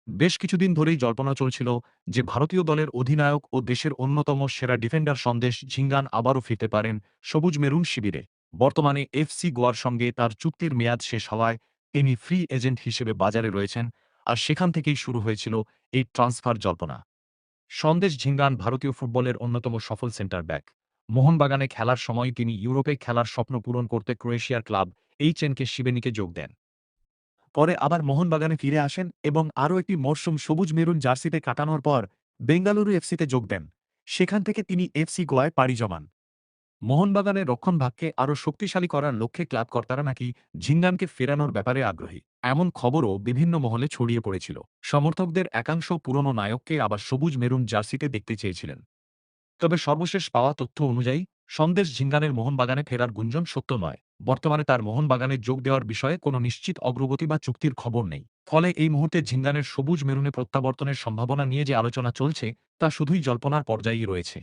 বেশ কিছুদিন ধরেই জল্পনা চলছিল যে ভারতীয় দলের অধিনায়ক ও দেশের অন্যতম সেরা ডিফেন্ডার সন্দেশ ঝিঙ্গান আবারও ফিরতে পারেন সবুজ মেরুন শিবিরে। বর্তমানে এফসি গোয়ার সঙ্গে তার চুক্তির মেয়াদ শেষ হওয়ায় তিনি ফ্রি এজেন্ট হিসেবে বাজারে রয়েছেন, আর সেখান থেকেই শুরু হয়েছিল এই ট্রান্সফার জল্পনা। সন্দেশ ঝিঙ্গান ভারতীয় ফুটবলের অন্যতম সফল সেন্টার ব্যাক। মোহনবাগানে খেলার সময় তিনি ইউরোপে খেলার স্বপ্ন পূরণ করতে ক্রোয়েশিয়ার ক্লাব এইচএনকে শিবেনিকে যোগ দেন। পরে আবার মোহনবাগানে ফিরে আসেন এবং আরও একটি মরশুম সবুজ মেরুন জার্সিতে কাটানোর পর বেঙ্গালুরু এফসিতে যোগ দেন। সেখান থেকে তিনি এফসি গোয়ায় পাড়ি জমান। মোহনবাগানের রক্ষণভাগকে আরও শক্তিশালী করার লক্ষ্যে ক্লাব কর্তারা নাকি ঝিঙ্গানকে ফেরানোর ব্যাপারে আগ্রহী, এমন খবরও বিভিন্ন মহলে ছড়িয়ে পড়েছিল। সমর্থকদের একাংশ পুরনো নায়ককে আবার সবুজ মেরুন জার্সিতে দেখতে চেয়েছিলেন। তবে সর্বশেষ পাওয়া তথ্য অনুযায়ী সন্দেশ ঝিঙ্গানের মোহনবাগানে ফেরার গুঞ্জন সত্য নয়। বর্তমানে তার মোহনবাগানে যোগ দেওয়ার বিষয়ে কোনো নিশ্চিত অগ্রগতি বা চুক্তির খবর নেই। ফলে এই মুহূর্তে ঝিঙ্গানের সবুজ মেরুনে প্রত্যাবর্তনের সম্ভাবনা নিয়ে যে আলোচনা চলছে তা শুধুই জল্পনার পর্যায়েই রয়েছে।